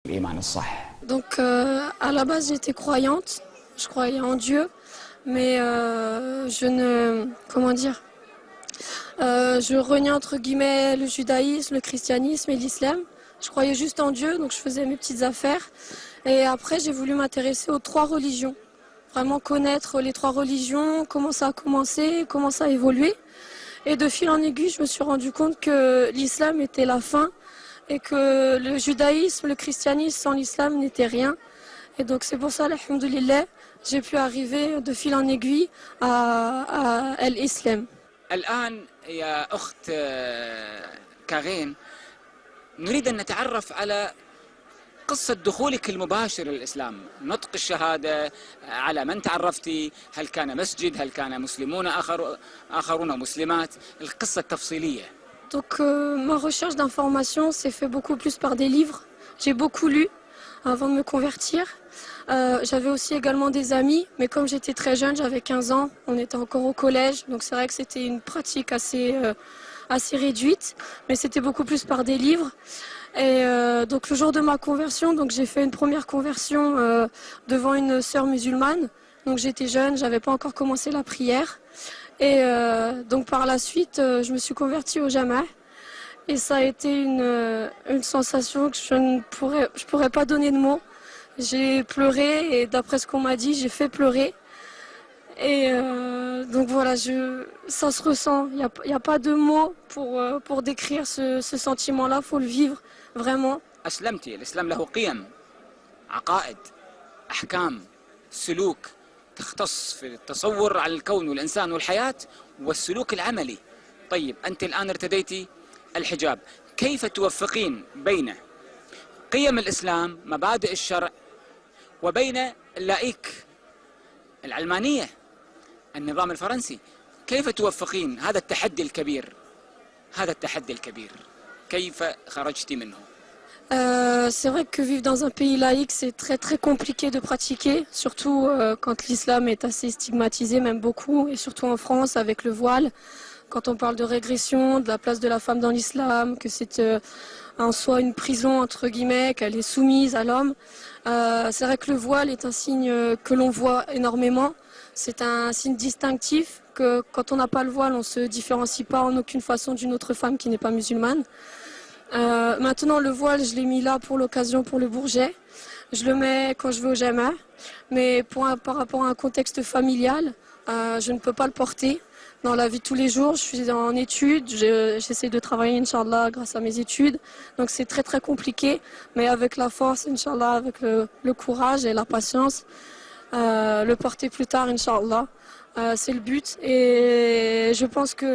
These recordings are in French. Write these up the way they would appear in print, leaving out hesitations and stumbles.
Donc à la base j'étais croyante, je croyais en Dieu, mais je reniais entre guillemets le judaïsme, le christianisme et l'islam. Je croyais juste en Dieu, donc je faisais mes petites affaires. Et après j'ai voulu m'intéresser aux trois religions, vraiment connaître les trois religions, comment ça a commencé, comment ça a évolué. Et de fil en aiguille, je me suis rendu compte que l'islam était la fin et que le judaïsme, le christianisme sans l'islam n'était rien. Et donc c'est pour ça, alhamdoulilah, j'ai pu arriver de fil en aiguille à l'islam. الآن يا أخت كارين نريد أن نتعرف على قصة دخولك المباشر للإسلام، نطق الشهادة، على من تعرفتي، هل كان مسجد، هل كان مسلمون آخرون مسلمات، القصة التفصيلية. Donc ma recherche d'informations s'est fait beaucoup plus par des livres. J'ai beaucoup lu avant de me convertir. J'avais aussi également des amis, mais comme j'étais très jeune, j'avais 15 ans, on était encore au collège, donc c'est vrai que c'était une pratique assez réduite, mais c'était beaucoup plus par des livres. Et donc le jour de ma conversion, donc j'ai fait une première conversion devant une sœur musulmane. Donc j'étais jeune, j'avais pas encore commencé la prière. Et donc par la suite, je me suis convertie au Jama'. Et ça a été une sensation que je pourrais pas donner de mots. J'ai pleuré et d'après ce qu'on m'a dit, j'ai fait pleurer. Et donc voilà, ça se ressent. Il y a pas de mots pour décrire ce sentiment-là. Faut le vivre vraiment. أسلمتي، الإسلام له قيم، عقائد، أحكام، سلوك تختص في التصور على الكون والإنسان والحياة والسلوك العملي. طيب أنت الآن ارتديتي الحجاب، كيف توفقين بين قيم الإسلام، مبادئ الشرع، وبين اللائك العلمانية، النظام الفرنسي؟ كيف توفقين هذا التحدي الكبير؟ هذا التحدي الكبير كيف خرجتي منه؟ C'est vrai que vivre dans un pays laïque, c'est très très compliqué de pratiquer, surtout quand l'islam est assez stigmatisé, même beaucoup, et surtout en France avec le voile. Quand on parle de régression, de la place de la femme dans l'islam, que c'est en soi une prison entre guillemets, qu'elle est soumise à l'homme. C'est vrai que le voile est un signe que l'on voit énormément. C'est un signe distinctif que quand on n'a pas le voile, on ne se différencie pas en aucune façon d'une autre femme qui n'est pas musulmane. Maintenant le voile, je l'ai mis là pour l'occasion, pour le Bourget. Je le mets quand je vais au Jama', mais par rapport à un contexte familial, je ne peux pas le porter. Dans la vie de tous les jours, je suis en études, j'essaie de travailler, Inch'Allah, grâce à mes études. Donc c'est très très compliqué, mais avec la force, Inch'Allah, avec le courage et la patience, le porter plus tard, Inch'Allah. C'est le but. Et je pense que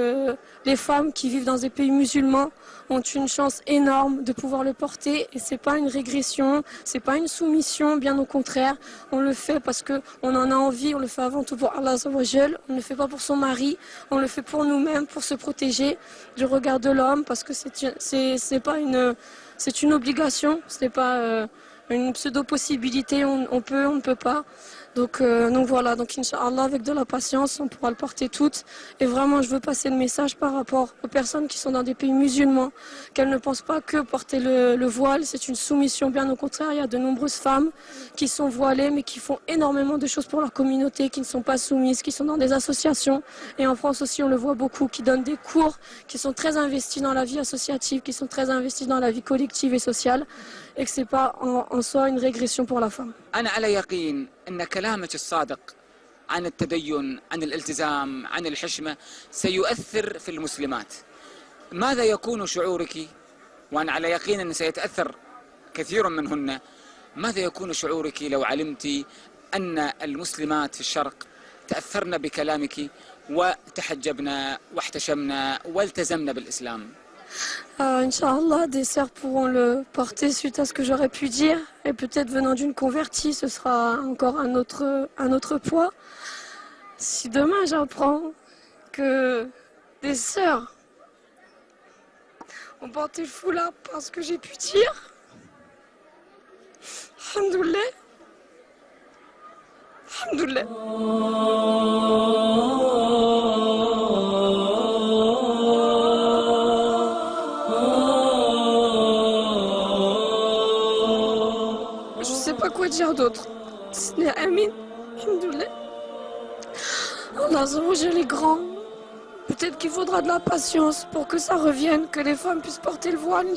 les femmes qui vivent dans des pays musulmans ont une chance énorme de pouvoir le porter. Et c'est pas une régression, c'est pas une soumission, bien au contraire. On le fait parce que on en a envie, on le fait avant tout pour Allah Azza wa Jal. On ne le fait pas pour son mari, on le fait pour nous-mêmes, pour se protéger du regard de l'homme, parce que c'est une obligation, ce n'est pas une pseudo-possibilité, on peut, on ne peut pas. Donc voilà, donc Inch'Allah, avec de la patience, on pourra le porter toutes. Et vraiment, je veux passer le message par rapport aux personnes qui sont dans des pays musulmans, qu'elles ne pensent pas que porter le voile, c'est une soumission. Bien au contraire, il y a de nombreuses femmes qui sont voilées, mais qui font énormément de choses pour leur communauté, qui ne sont pas soumises, qui sont dans des associations. Et en France aussi, on le voit beaucoup, qui donnent des cours, qui sont très investis dans la vie associative, qui sont très investis dans la vie collective et sociale, et que c'est pas en soi une régression pour la femme. أنا على يقين أن كلامك الصادق عن التدين، عن الالتزام، عن الحشمة سيؤثر في المسلمات. ماذا يكون شعورك؟ وأنا على يقين أن سيتأثر كثير منهن. ماذا يكون شعورك لو علمت أن المسلمات في الشرق تأثرن بكلامك وتحجبنا واحتشمنا والتزمنا بالإسلام؟ Inch'Allah, des sœurs pourront le porter suite à ce que j'aurais pu dire. Et peut-être venant d'une convertie, ce sera encore un autre poids. Si demain j'apprends que des sœurs ont porté le foulard parce que j'ai pu dire, alhamdoulilah, alhamdoulilah. je sais pas quoi dire d'autre. C'est Amin. Alhamdoulilah. Allah Azza wa Jalla est grand. Peut-être qu'il faudra de la patience pour que ça revienne, que les femmes puissent porter le voile.